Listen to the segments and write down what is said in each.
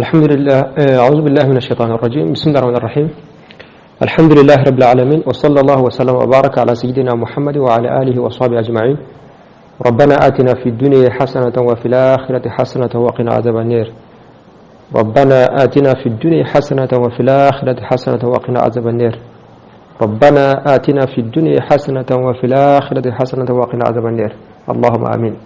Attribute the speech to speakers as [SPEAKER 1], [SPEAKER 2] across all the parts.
[SPEAKER 1] الحمد لله. أعوذ بالله من الشيطان الرجيم. بسم الله الرحمن الرحيم. الحمد لله رب العالمين، وصلى الله وسلم وبارك على سيدنا محمد وعلى آله وصحبه أجمعين. ربنا آتنا في الدنيا حسنة وفي الآخرة حسنة وقنا عذاب النار. ربنا آتنا في الدنيا حسنة وفي الآخرة حسنة وقنا عذاب النار. ربنا آتنا في الدنيا حسنة وفي الآخرة حسنة وقنا عذاب النار. اللهم آمين.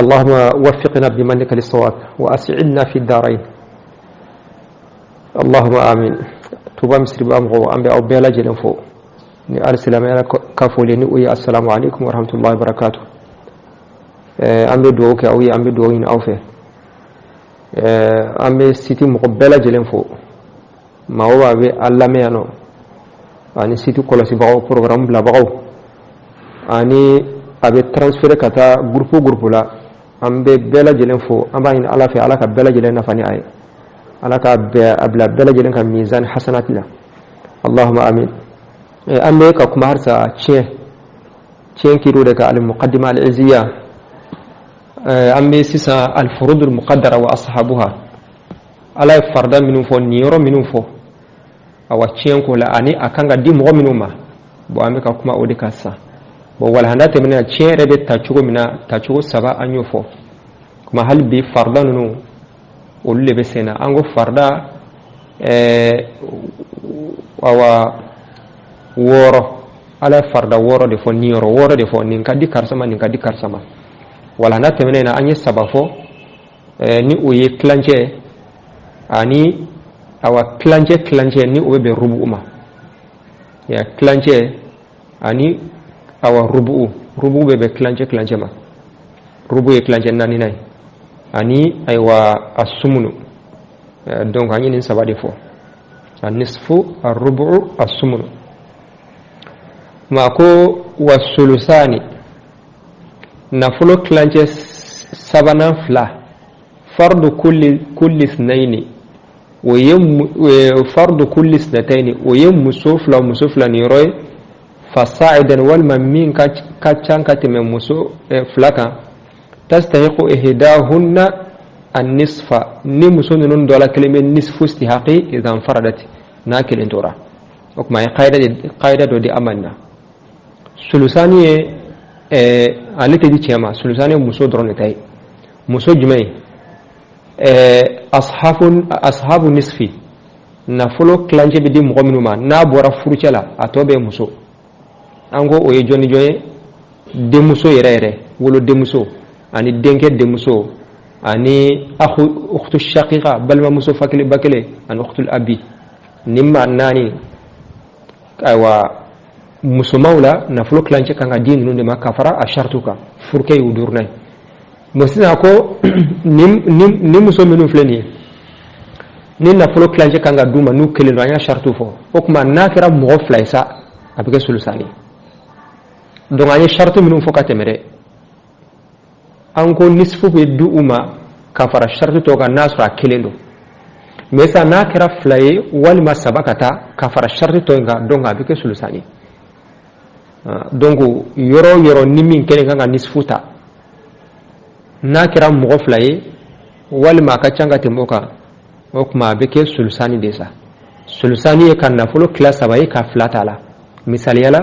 [SPEAKER 1] اللهم وفقنا بمنك للصواب وأسعدنا في الدارين. اللهم آمين. توبا مصر بأمغو أمبي أو بيلا جنفو ni alsilamaya kafole ni uyi assalamu alaikum wa rahmatullahi wa barakatuh. Ambe duwo ke awi ambe duwo in awfe ambe siti muqabbala jelen fo mawa be allame ano ani siti kolosi bawo programme bla bawo ani abe transfert kata groupe la ambe bela jelen fo amba in ala fe ala ka bela jelen nafani ay ala ka abla bela jelen ka mizan hasanat la. Allahumma amin. أمي كم هرسا تشين كيلو لك المقدمة العزية. أمي سيسا الفروض المقدرة وأصحابها على فردا منهم فو نيرو منهم فو أو تشين كولا أني أكانغا دي مغو منهم ما بو أمي كم أودي كاسا بو والهندات من تشين ربي تشوكو منا تشوكو سبا أنيو فو كما هل بي فردا نو ولي بسينا أنغو فردا أو woro ala farda woro de fo nioro woro de fo nin kadi karsama wala na temene na anye sabafo ni uye klanje ani awa klanje ni uwe be rubu uma ya klanje ani awa rubu be klanje ma rubu e klanje nani nai ani aywa asumunu donc anyi nin sabade fo anisfu arrubu asumunu mako wasulusani nafulo klanje sabana fla fardu kulli ithnaini fardu kulli ithnataini wayem musufla ni roy fasaidan wal mamin kachan katime musu flaka tastahiqu ihdahunna an-nisfa ni musunun dola kalime nisfu istihaqi idan faradat nakil intura okma qaida do di amanna sulusani alite di chema sulusani muso drone tay muso jumay ashabu nisfi na folo klanje bi di mu'minuma na bora furucela atobe muso ango oye joni de muso yere wolo de muso ani denke de muso ani ukhtu shaqiqa balma muso fakile bakile an ukhtul abi nimma nani aywa musumaula na fulo klanje kanga dini nunde makafara ashartuka furke udurnay musina ko nim muso menu fleni ni na fulo klanje kanga duma nu kelelo anya shartu fo okuma nakira mo flaisa abike sulusani donc anya shartu menu fo katemere anko nisfu be duuma kafara shartu to ga nasra kelendo mesa nakira flaye wal masabakata kafara shartu to ga donga abike sulusani. Donc yoro nimin kene kanga nisfuta na kira mo flaye wal ma ka canga temoka okma beke sulusani desa sulusani e kan na folo class abaye ka flata la misali yala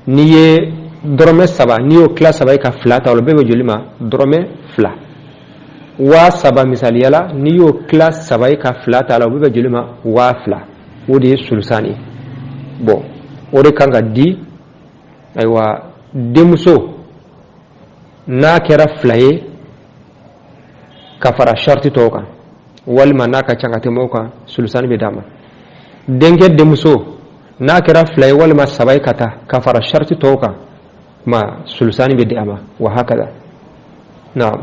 [SPEAKER 1] niye drome saba niyo class abaye ka flata wala bebe jolima drome fla wa saba misali yala niyo class saba ka flata wala bebe jolima wa fla wodi sulusani bon ore kanga di aywa demuso na kera flaye kafara sharti toka walma naka changate moka sulusani bedama denge demuso na kera flaye walma sabai kata kafara sharti toka ma sulusani bedama wa hakada naam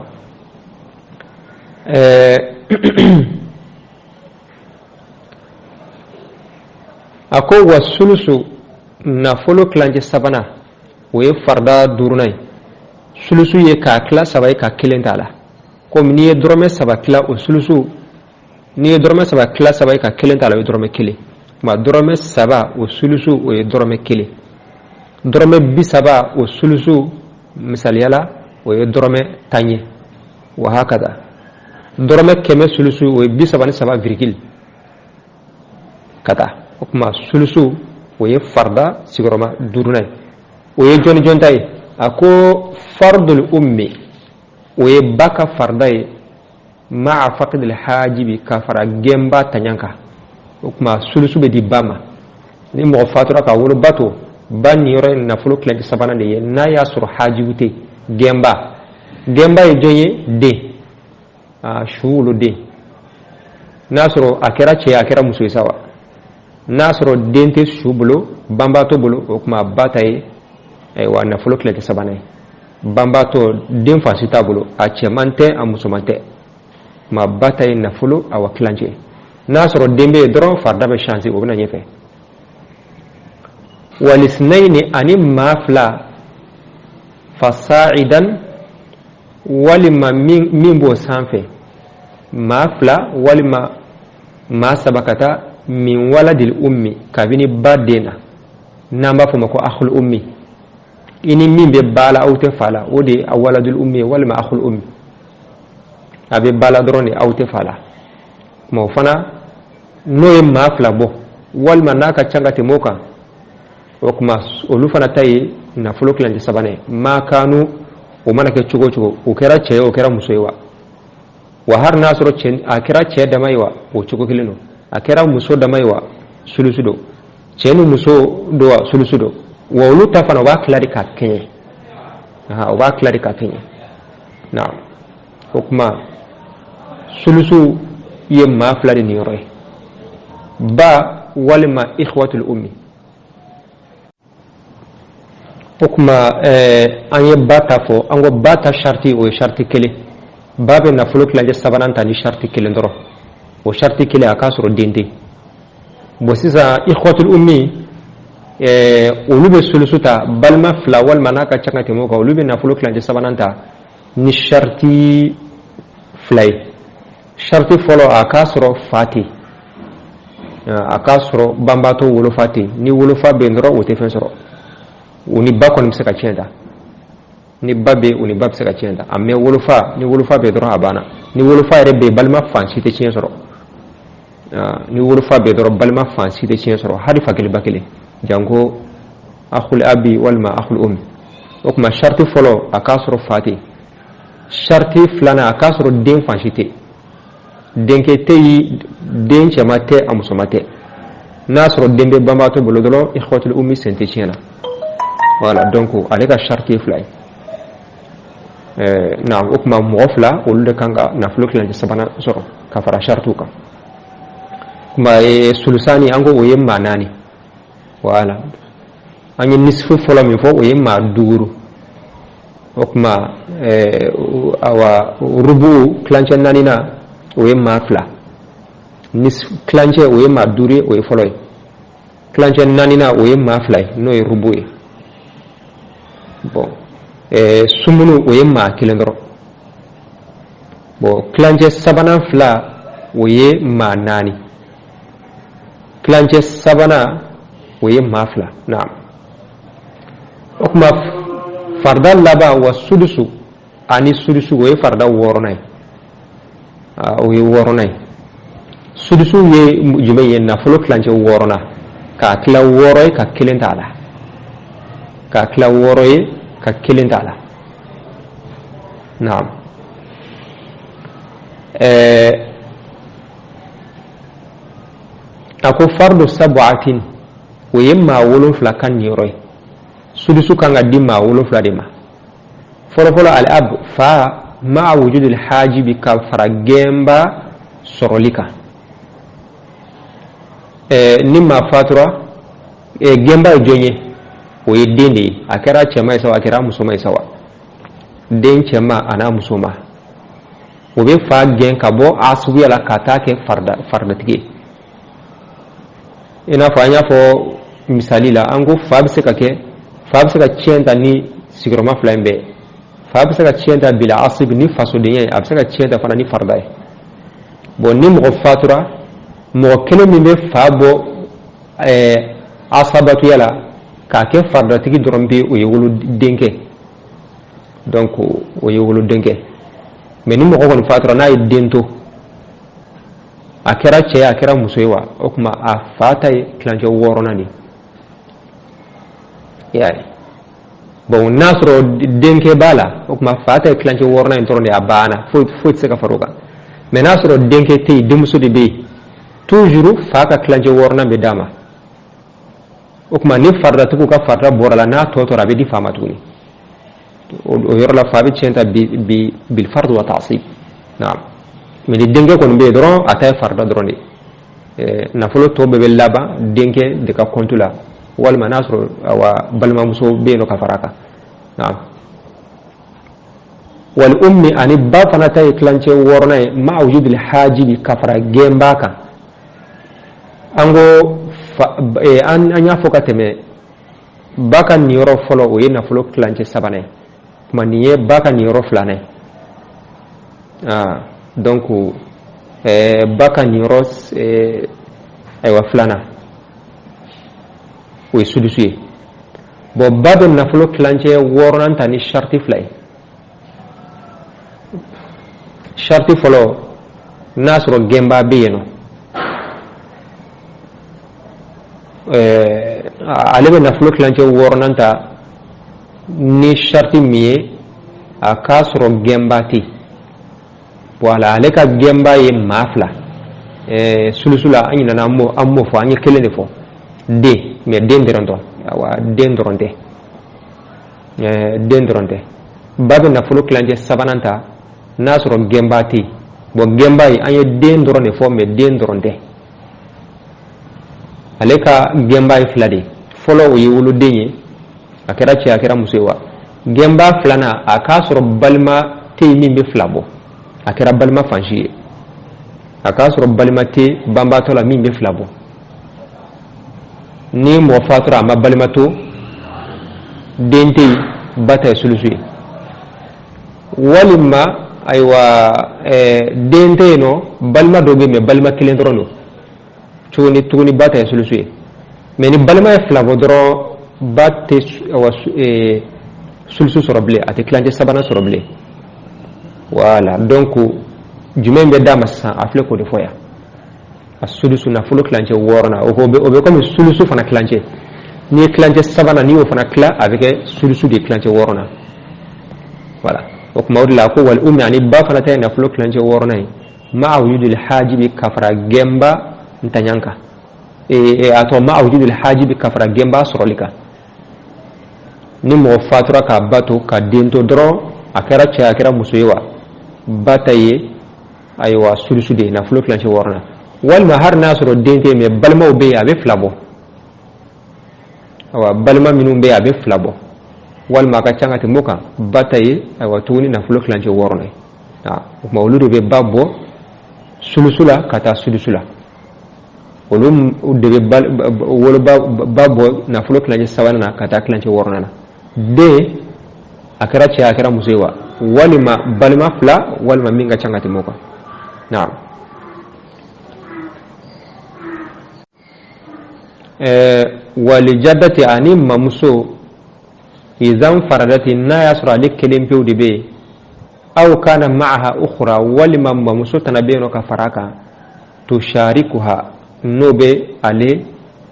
[SPEAKER 1] ako wasulusu na folo klanje sabana we farda durnay sulusu ye ka kla sabay ka kilentala comme ni drome saba kla o sulusu ni drome saba kla sabay ka kilentala we drome kile ma drome saba o sulusu o drome kile drome bi saba o sulusu misal yala o drome tanye wa hakada dorome keme sulusu o ye 33 virgule kata o kuma sulusu o ye farda sigoroma durunay o ye joni jontai ako fardul ummi o ye baka farda ye ma'a faqdil hajibi kafara gemba tanyanka o kuma sulusu be di bama ni mo fatura ka wolo bato ban yoro nafolo klanti sabana de ye na ya sur hajibute gemba ye jonye de shuulu de nasoro akera che akera muso sawa nasoro dente shubulo bambato bulu o kuma bataye wa nafolo klanti sabana bambato den fasita bulu a chemante a musumante ma bataye nafolo awa klanje nasoro dembe dron farda be chance o bina nyefe walisnaini ani mafla fasa'idan walima min bo sanfe mafla walima ma sabakata min waladil ummi kabini badena namba fo mako akhul ummi ini min be bala awte fala wodi awaladul ummi walima akhul ummi abe bala drone awte fala mo fana noye mafla bo walma naka changate moka okuma olu fana tayi na fulo klanje sabane ma kanu o mana ke chugo chugo o kera che o kera musoywa wa har nasro chen akira che damaywa o chugo kilino akira muso damaywa sulusudo chenu muso do sulusudo wa olu ta fana wa klari ka kenye wa klari ka kenye na okuma sulusu ye ma flari ni yore ba walima ikhwatul ummi okuma anye bata fo ango bata sharti o sharti kele babe na fulo klanje sabananta ni sharti kele ndoro o sharti kele akasro dende bo sisa ikhwatul ummi ulube sulusuta balma fla wal manaka changate moka ulube na fulo klanje sabananta ni sharti flay sharti folo akasro fati akasro bambato wolo fati ni wolo fa be ndoro o te fensoro uni bako ni mseka chenda ni babe uni bab seka chenda amme wolofa ni wolofa be doro abana ni wolofa rebe balma fansi te chen soro ni wolofa be doro balma fansi te chen soro hadi fakile bakile jango akhul abi wal ma akhul ummi okuma sharti folo akasro fati sharti flana akasro den fansi te denke teyi den chamate amusomate nasro dembe bambato bolodolo ikhwatul ummi sente chena voilà donc avec la charte fly na okuma mofla o le kanga na flok la sabana soro ka fara shartuka kuma sulusani ango o yemma nani voilà anyi nisfu fola mi fo o yemma duru okuma awa rubu clanche nani na o yemma fla nis clanche o yemma duri o foloy clanche nani na o yemma fly no e rubu bon sumunu o yemma kilendro bo klanje sabana fla o ye ma nani klanje sabana o ye ma fla naam okuma farda laba wa sudusu ani sudusu o ye farda woronay o ye woronay sudusu ye jumaye na folo klanje worona ka kila woroy ka kilentala ka kila woroye ka kilin tala naam ako fardu sab'atin o yemma wolon fla kan yoroy sudusu kan addi ma wolon fla de ma folo al ab fa ma wujud al hajibi ka faragemba sorolika nimma fatura gemba jonye o ye den de ye a kɛra cɛma ye sawa a kɛra musoma ye sawa den cɛma a n'a musoma o bɛ fa gɛn ka bɔ a suguya la ka taa kɛ fardatigi ye i n'a fɔ an y'a fɔ misali la an ko fa bɛ se ka tiɲɛ ta ni sigiyɔrɔma fila in bɛɛ fa bɛ se ka tiɲɛ ta bila asib ni fasodenya ye a bɛ se ka tiɲɛ ta fana ni farda ye bon ni mɔgɔ fatura mɔgɔ kelen min bɛ fa bɔ asabatuya la ka kɛ fardatigi dɔrɔn bɛ o ye wolo denkɛ donc o ye wolo denkɛ mais ni mɔgɔ kɔni fatura n'a ye den to a kɛra cɛ a kɛra muso ye wa o kuma a fa ta ye tilancɛ 6nan de y'a ye bon n'a sɔrɔ denkɛ b'a la o kuma fa ta ye tilancɛ 6nan in dɔrɔn de a banna foyi tɛ se ka far'o kan mais n'a sɔrɔ denkɛ tɛ yen denmuso de bɛ yen toujours fa ka tilancɛ 6nan bɛ d'a ma o kuma ni faridatigiw ka farida bɔra la n'a tɔ tora a bɛ di fa ma tuguni o yɔrɔ la fa bɛ tiɲɛ ta bil fard wa ta'sib naam mais ni denkɛ kɔni bɛ yen dɔrɔn a ta ye farida dɔrɔn de nafolo tɔ bɛɛ bɛ laban denkɛ de ka compte la walima n'a sɔrɔ balimamuso bɛ yen nɔ ka fara a kan naam wal ummi ani ba fana ta ye tilancɛ 6nan ye ma wujudil hajibi ka fara gɛnba kan an ko an y'a fɔ ka tɛmɛ ba ka niyɔrɔ fɔlɔ o ye nafolo tilancɛ 3nan ye kuma nin ye ba ka niyɔrɔ 2nan ye donc ba ka niyɔrɔ 2nan o ye sudusu ye bon ba bɛ nafolo tilancɛ 6nan ta ni sharti 2 ye sharti fɔlɔ n'a sɔrɔ gɛnba bɛ yen nɔ ale bɛ nafolo tilancɛ 6nan ta ni sharti min ye a k'a sɔrɔ gɛnba tɛ voilà ale ka gɛnba ye maa 2 sulusu la an ɲinɛna an m'o fɔ an ye kelen de fɔ den mais den dɔrɔn tɛ den dɔrɔn tɛ ba bɛ nafolo tilancɛ 3nan ta n'a sɔrɔ gɛnba tɛ bon gɛnba ye an ye den dɔrɔn de fɔ mais den dɔrɔn tɛ ale ka gɛnba ye 2 de fɔlɔ o ye woloden ye a kɛra cɛ a kɛra muso ye wa gɛnba 2nan a k'a sɔrɔ balima tɛ yen min bɛ 2 bɔ a kɛra balima fansi ye a k'a sɔrɔ balima tɛ banbatɔ la min bɛ 2 bɔ ni mɔgɔ fatura a ma balima to den tɛ yen ba ta ye sulusu ye walima ayiwa den tɛ yen nɔ balima dɔ bɛ yen mais balima kelen dɔrɔn don tuguni ba ta ye sulusu ye mais ni balima ye 2 bɔ dɔrɔn ba tɛ sulusu sɔrɔ bilen a tɛ tilancɛ 3nan sɔrɔ bilen voilà donc jumɛn bɛ d'a ma sisan a filɛ k'o de fɔ yan a sulusu nafolo tilancɛ 6nan o bɛ komi sulusu fana tilancɛ n'i ye tilancɛ 3nan n'i y'o fana tila a bɛ kɛ sulusu de tilancɛ 6nan voilà o kuma o de la ko wal ummi ani ba fana ta ye nafolo tilancɛ 6nan ye ma wujudil hajibi ka fara gɛnba ntaɲan kan a tɔ ma wujudil hajibi ka fara gɛnba sɔrɔli kan ni mɔgɔ fatura k'a ba to ka den to dɔrɔn a kɛra cɛ a kɛra muso ye wa ba ta ye ayiwa sulusu de ye nafolo tilancɛ 6nan walima har n'a sɔrɔ den tɛ yen mais balimaw bɛ yen a bɛ 2 bɔ awa balima minnu bɛ yen a bɛ 2 bɔ walima a ka ca ka tɛmɛ o kan ba ta ye ayiwa tuguni nafolo tilancɛ 6nan ye o kuma olu de bɛ ba bɔ sulusu la ka taa sudusu la olu de bɛ woloba ba bɔ nafolo tilancɛ 3nan na ka taa tilancɛ 6nan na den a kɛra cɛ a kɛra muso ye wa walima balima 2 walima min ka ca ka tɛmɛ o kan naam walijadati ani mamuso izan faradati n'a y'a sɔrɔ ale kelen pewu de bɛ yen aw kana ma'aha ukhra walima mamuso tana bɛ yen nɔ ka fara kan tusharikuha n'o bɛ ale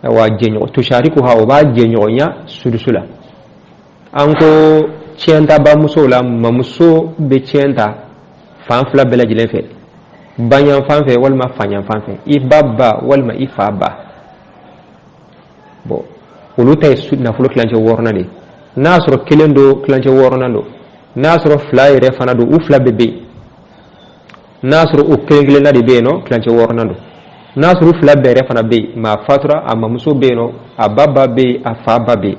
[SPEAKER 1] wa jɛɲɔgɔn tusharikuha o b'a jɛɲɔgɔnya sudusu la an ko tiɲɛtabamuso la mamuso bɛ tiɲɛ ta fan 2 bɛɛ lajɛlen fɛ baɲanfan fɛ walima faɲanfan fɛ i ba walima i fa ba bon olu ta ye nafolo tilancɛ 6nan de n'a sɔrɔ kelen don tilancɛ 6nan don n'a sɔrɔ 2 yɛrɛ fana don u 2 bɛɛ bɛ yen n'a sɔrɔ o kelen-kelenna de bɛ yen nɔ tilancɛ 6nan don n'a sɔrɔ u 2 bɛɛ yɛrɛ fana bɛ yen maa fatura a mamuso bɛ yen nɔ a ba bɛ yen a fa ba bɛ yen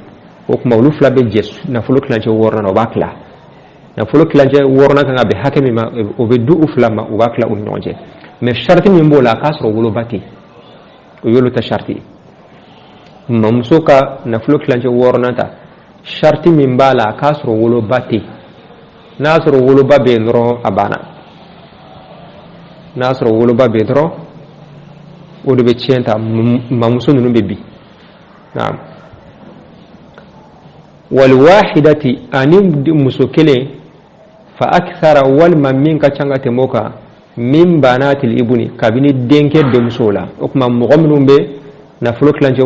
[SPEAKER 1] o kuma olu 2 bɛ jɛ nafolo tilancɛ 6nan na o b'a tila nafolo tilancɛ 6nan kan ka bɛn hakɛ min ma o bɛ di u 2 ma u b'a tila u ni ɲɔgɔn cɛ mais sharti min b'o la a k'a sɔrɔ woloba tɛ o y'olu ta sharti ye mamuso ka nafolo tilancɛ 6nan ta sharti min b'a la a k'a sɔrɔ woloba tɛ n'a sɔrɔ woloba bɛ yen dɔrɔn a banna n'a sɔrɔ woloba bɛ yen dɔrɔn o de bɛ tiɲɛ ta mamuso ninnu bɛ bi naam wal wahidati ani muso kelen fa akthara walma min ka canga temoka min banatil ibni kabini denke demsola okuma mogo minnu be nafolo klanje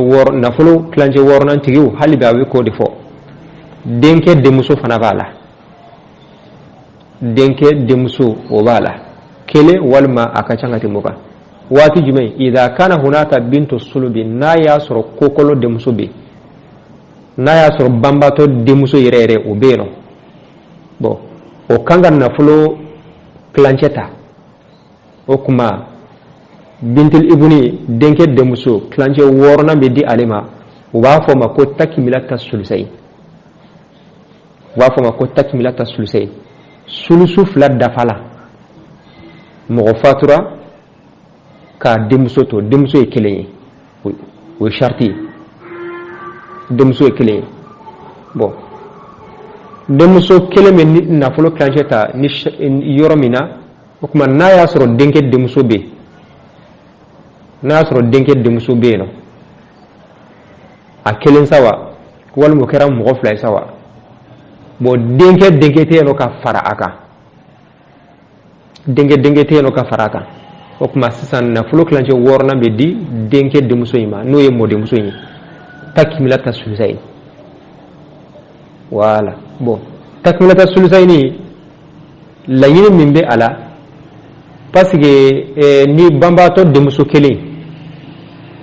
[SPEAKER 1] wor nan tigiw hali be awi ko defo denke demuso fana bala denke demuso o bala kele walma aka canga temoka wati jumai idha kana hunaka bintu sulubi na ya soro kokolo demuso be na ya soro bambato demuso yere o be no bo o kanga nafolo klancheta o kuma bintul ibni denke demuso klanche worna be di alima o ba fo ma ko takmilata sulusai wa fo ma ko takmilata sulusai sulusu flat dafala mo fatura ka demuso to demuso e kelen o sharti demuso e kelen bon demuso kelen men nafolo klancheta ni yoromina o kuma na ya soro denke demuso be na soro denke demuso be no a kelen sawa wal mo kera mo fly sawa bo denke te no ka fara aka denke te no ka fara aka o kuma sisan nafolo klanche worna be di denke demuso yima no ye mo demuso yi takmilata sulusai wala bon takmilata sulusai ni la yini min be ala parce que ni bambato demuso kelen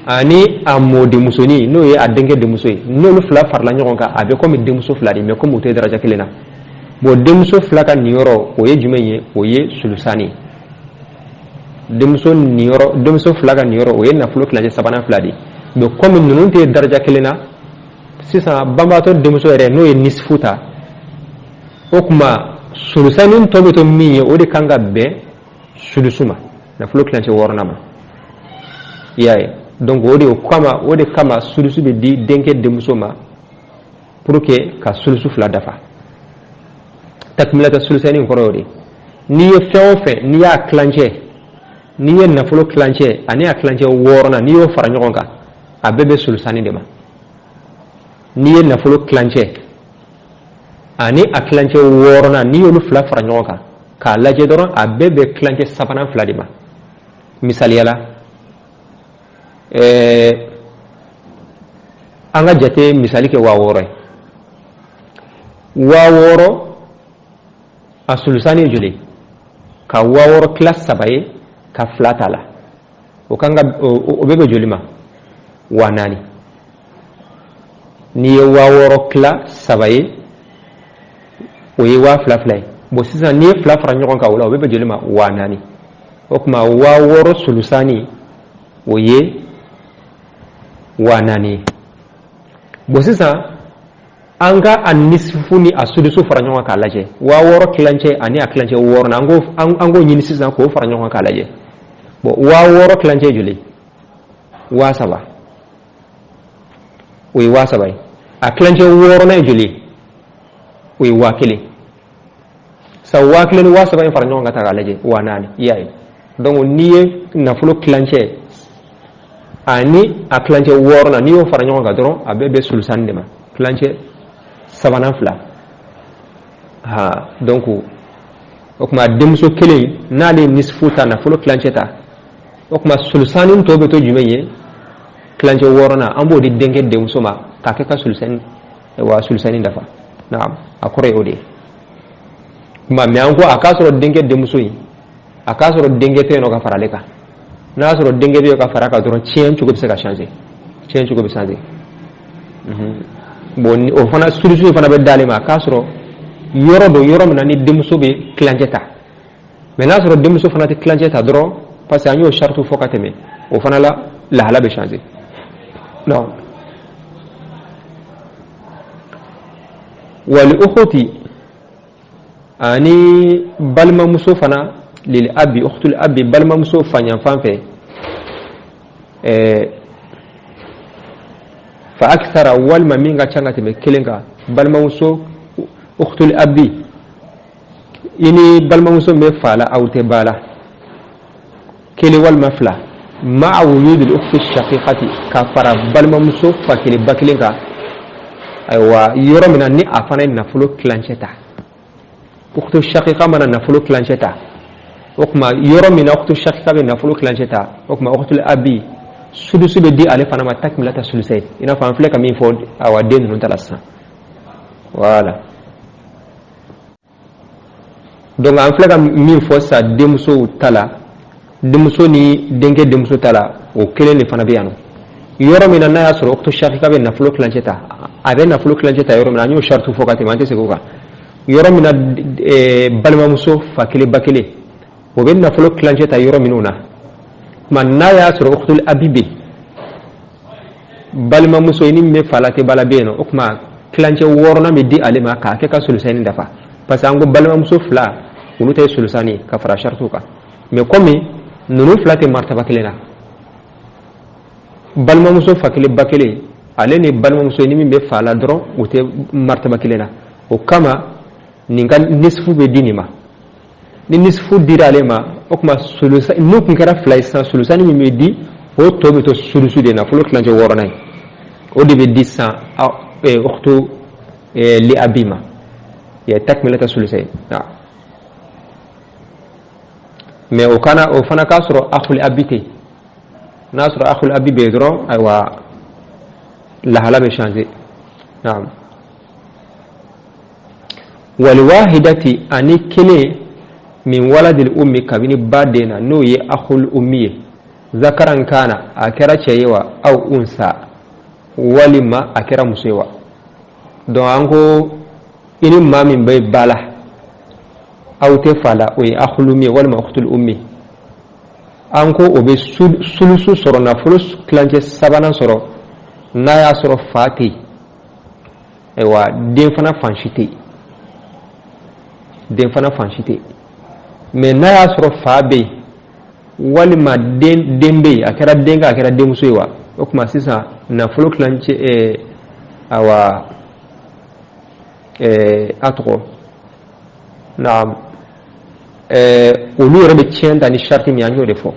[SPEAKER 1] ani amo demuso ni no ye a denke demuso yi no lu fla farla nyogon ka abe comme demuso fla di mais comme te daraja kelena bo demuso fla ka ni yoro o ye jumenye o ye sulusani demuso fla ka ni yoro o ye nafolo kilaje sabana fla di mais comme nunu te daraja kelena sisan bambato demuso yere no ye nisfuta o kuma sulusani tobeto mi o de kanga be sulusuma nafolo kilaje worna ma yaye donc o de kama sulusu be di denke demuso ma pour que ka sulusu fla dafa takmilata sulusani ko rodi ni ye feofe ni ya clanche ni ye nafolo clanche ani a clanche worna ni yo fara nyogonka a bebe sulusani de ma ni ye nafolo clanche ani a clanche worna ni yo lu fla fara nyogonka ka laje doron a bebe clanche sapana fla de ma misali yala anga jate misali ke waworo a sulusani juli ka waworo class sabaye ka flatala o kanga o bebe jolima wanani ni waworo class sabaye o ye wa flaflay bo sisa ni flafra nyokon ka wala o bebe jolima wanani o kuma waworo sulusani o ye wanani bo sisa anga anisfuni asudusu faranyo ka laje wa woro klanche ani a klanche woro na ango nyini sisa ko faranyo ka laje bo wa woro klanche juli wa saba wi wa saba a klanche woro na juli wi wa kili sa wa kili wa saba faranyo ka laje wa nani yayi donc niye na fulo klanche ani a clanche worna ni o fara nyonga dron a bebe sulsan dema clanche sabana fla ha donc okuma demso kele na le nisfuta na fulo clanche ta okuma sulsanin to be to jumeye clanche worna ambo di denge demso ma ka ka sulsan wa sulsanin dafa na'am akore ode kuma me anko akasoro denge demso yi akasoro denge te no ka faraleka na soro denge be ka faraka dron cien chugo be ka changer cien chugo be changer bon o fana solution fana be dalima ka soro yoro na ni demso be clanjeta mais na soro demso fana te clanjeta dron parce que anyo shartu fokateme o fana la hala be changer non wal ukhti ani balma muso fana lil abi ukhtul abi balma muso fanya fanfe fa akthara walma minga changati be kelenga balma muso ukhtul abi ini balma muso me fala awte bala kele walma fla ma wujud al ukhti shaqiqati ka fara balma muso fa kele bakelenga aywa yoro mina ni afana na fulo clancheta ukhtu shaqiqa mana nafulu clancheta okuma yoro mina ukhtu shaqiqa be nafulu clancheta okuma ukhtu abi sudusu be di ale fana ma takmilata sulusay ina fa amfle kam info awa den non talassa voilà donc amfle kam min fo sa demso tala demso ni denke demso tala o kele ni fana be yano yoro mina na yasro ukhtu shaqiqa be nafulu clancheta abe nafulu clancheta yoro mina nyo shartu fokati mante seguka yoro mina balma muso fakile bakile o be nafulu clancheta yoro minuna man na yasro ukhtul abibi balma muso ni me falate balabeno okma clanche worona me di alema ka ke ka sulusani dafa parce que ango balma muso fla ulu tay sulusani ka fara shartu ka me comme nunu flate martaba kelena balma muso fakile bakile ale ni balma muso ni me fala dron ute martaba kelena o kama ninga nisfu be dinima ni nisfu diralema okuma sulusa no kun kara flaisa sulusa ni me di o to be to sulusu de na fulo clanche worona o de be 10 ukhtu li abima ya takmilata sulusay mais o kana o fana kasro akhul abite nasro akhul abi be dron aywa la hala be changer naam wal wahidati ani kele min waladil ummi kabini badena no ye akhul ummi zakaran kana akira cewa au unsa walima akira musewa don ango ini mamin bai bala au te fala o ye akhul ummi walima ukhtul ummi anko obe sulusu soro na fulus clanche sabana soro na ya soro fati ewa den fana fanchite mais na ya soro fabe walima dembe akara denga akara demusoiwa okuma sisa na folo clanche awa atro naam ulu rebe tienda ni sharti mi anyo defo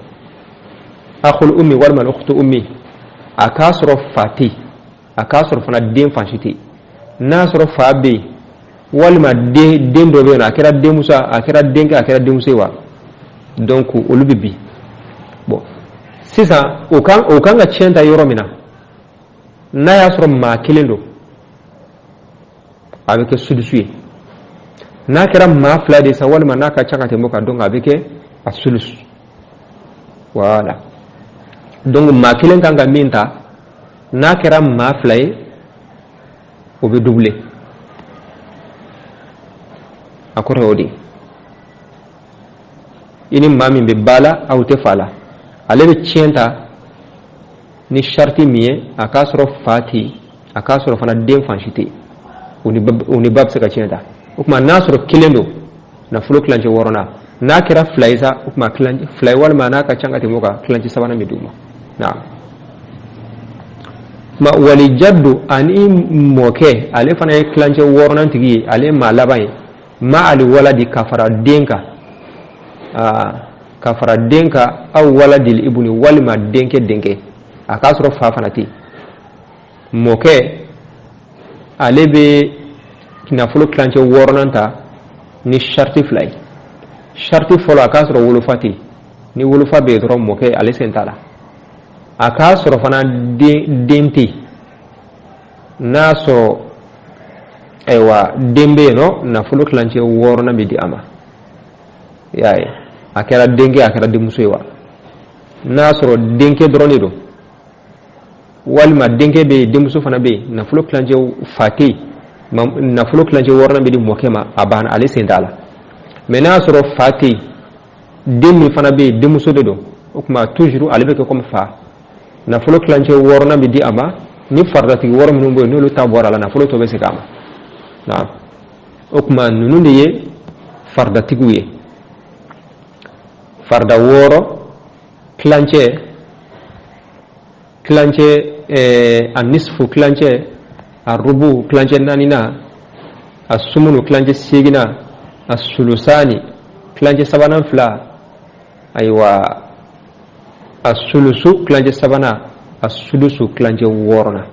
[SPEAKER 1] akhul ummi walima ukhtu ummi akasro fati akasro fana dem fanchite nasro fabe walima den do be na akara demusa akara denga akara demusoiwa donc olu bibi bon sisa o kan ga chenta yoro mina na ya soro ma kelendo avec sudusuye na kira ma fla de sawal ma na ka chaka te moka donc avec asulus voilà donc ma kelen kan ga minta na kira ma fla o be doubler akore odi ini mami be bala au te fala ale be chenta ni sharti miye akasro fati akasro fana dem fanchite uni bab se ka chenta ukma nasro kilendo na fulo clanche worona na kira flaiza ukma clanche flaiwal mana ka changa te moka clanche sabana meduma na ma wali jaddu ani moke ale fana e clanche worona tigi ale ma labai ma ali waladi kafara denka kafara denka au waladil ibni walima denke akasro fa fanati moke alebe kinafulo clanche wornanta ni sharti flay sharti folo akasro wolufati ni wolufa be dro moke ale sentala akasro fana denti naso ewa dembe no na fulo clanche worna be di ama yaye akera dengue akera de musoywa nasro dengue drone do walma dengue be de muso fana be na fulo clanche fati na fulo clanche worna be di mokema abana ale sendala mais nasro fati demi fana be de muso do okuma toujours ale be ko comme fa na fulo clanche worna be di ama ni fardati worom no boy no lu tabora la na fulo to be se kama na okuma nunu de ye fardati guye farda woro clanche anisfu clanche arubu clanche nanina asumunu clanche sigina asulusani clanche sabana fla aywa asulusu clanche sabana asulusu clanche worona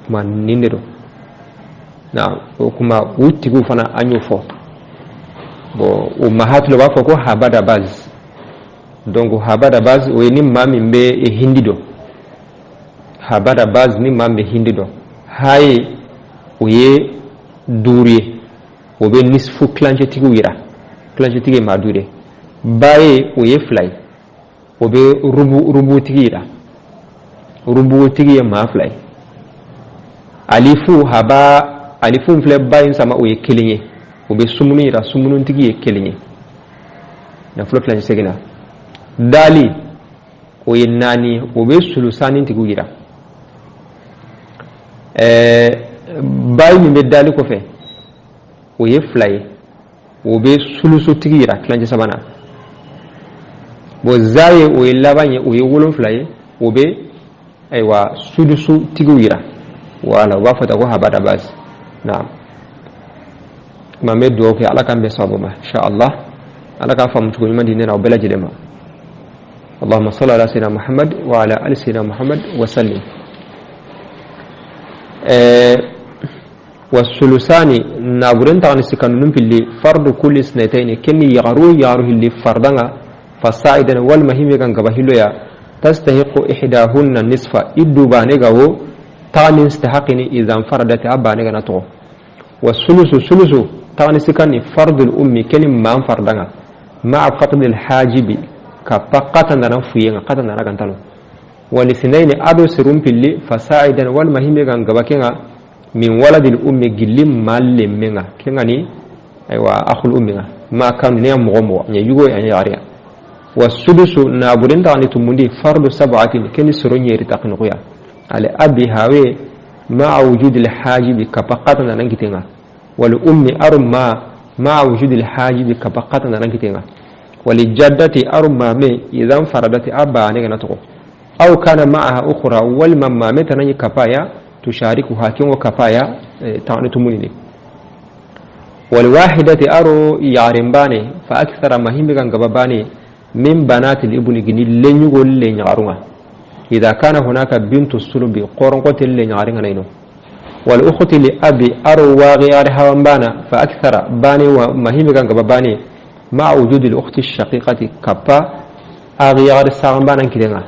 [SPEAKER 1] man nindero na kuma utigu fana anyo fo bon ummahat lo ba ko habada baz donc habada baz o ni mami be e hindido habada baz ni mambe hindido hay o ye duriye o be nisfu clanche tigi ma dure baye o ye fly o be rubu tigi ma fly alifu fle bayin sama o ye kelinye o be sumunun tigi ye kelinye na flo clanche segina dali o ye nani o be sulusani tigi yira bayi min be dali ko fe o ye fly o be sulusu tigi yira clanche sabana bo zaye o ye labanye o ye wolon fly o be aywa sulusu tigi yira wala wa fata ko habada bas na'am mamed do ke ala kan be sabuma insha Allah ala ka fam tuko man dinena o bela jidema اللهم صل على سيدنا محمد وعلى ال سيدنا محمد وسلم والثلثان نابرين تاني سكانون في اللي فرض كل سنتين كني يغرو اللي فرضنا فصاعدا والمهم كان غبهلو يا تستحق احداهن النصف يدوباني غو تاني استحقني اذا انفردت اباني غناتو والثلث تاني سكاني فرض الام كني ما فرضنا مع فقد الحاجب كفقطا نفيا قطا نرغنتلو والاثنين ادو سرم في اللي فصاعدا والمهم كان غبكينا من ولد الأم جلم مال منها كنغني أيوة أخو الأم ما كان نيام مغمو يعني يجوا يعني يعريا والسدس نابورين تاني تمندي فرد سبعة كن سرني يرتقن قيا على أبي هاوي مع وجود الحاجب كبقاتنا ننكتنا والأم أرما مع وجود الحاجب كبقاتنا ننكتنا وللجدة أرما مي إذا انفردت أبا نغنتو أو كان معها أخرى والمما متنني كفايا تشاركها كم وكفايا تعني تموني والواحدة أرو يعرمباني فأكثر مهم كان قباباني من بنات الابن جني لن يقول لن يعرمها إذا كان هناك بنت السلب قرنقة لن يعرمها نينو والأخت لأبي أرو واغيار هوانبانا فأكثر باني ومهم كان قباباني مع وجود الأخت الشقيقة كبا أغيار ساغنبانا كدنا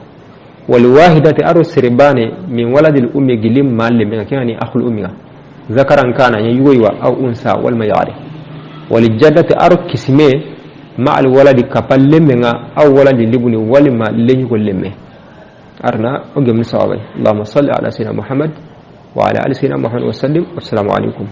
[SPEAKER 1] والواحدة أرو سرباني من ولد الأم جلم مال من كان أخو الأم ذكرا كان يويوا أو أنثى والمياري وللجدة أرو كسمه مع الولد كفل منها أو ولد لبن ولما لن يقول لمه أرنا أجمل صوابي اللهم صل على سيدنا محمد وعلى آل سيدنا محمد وسلم والسلام عليكم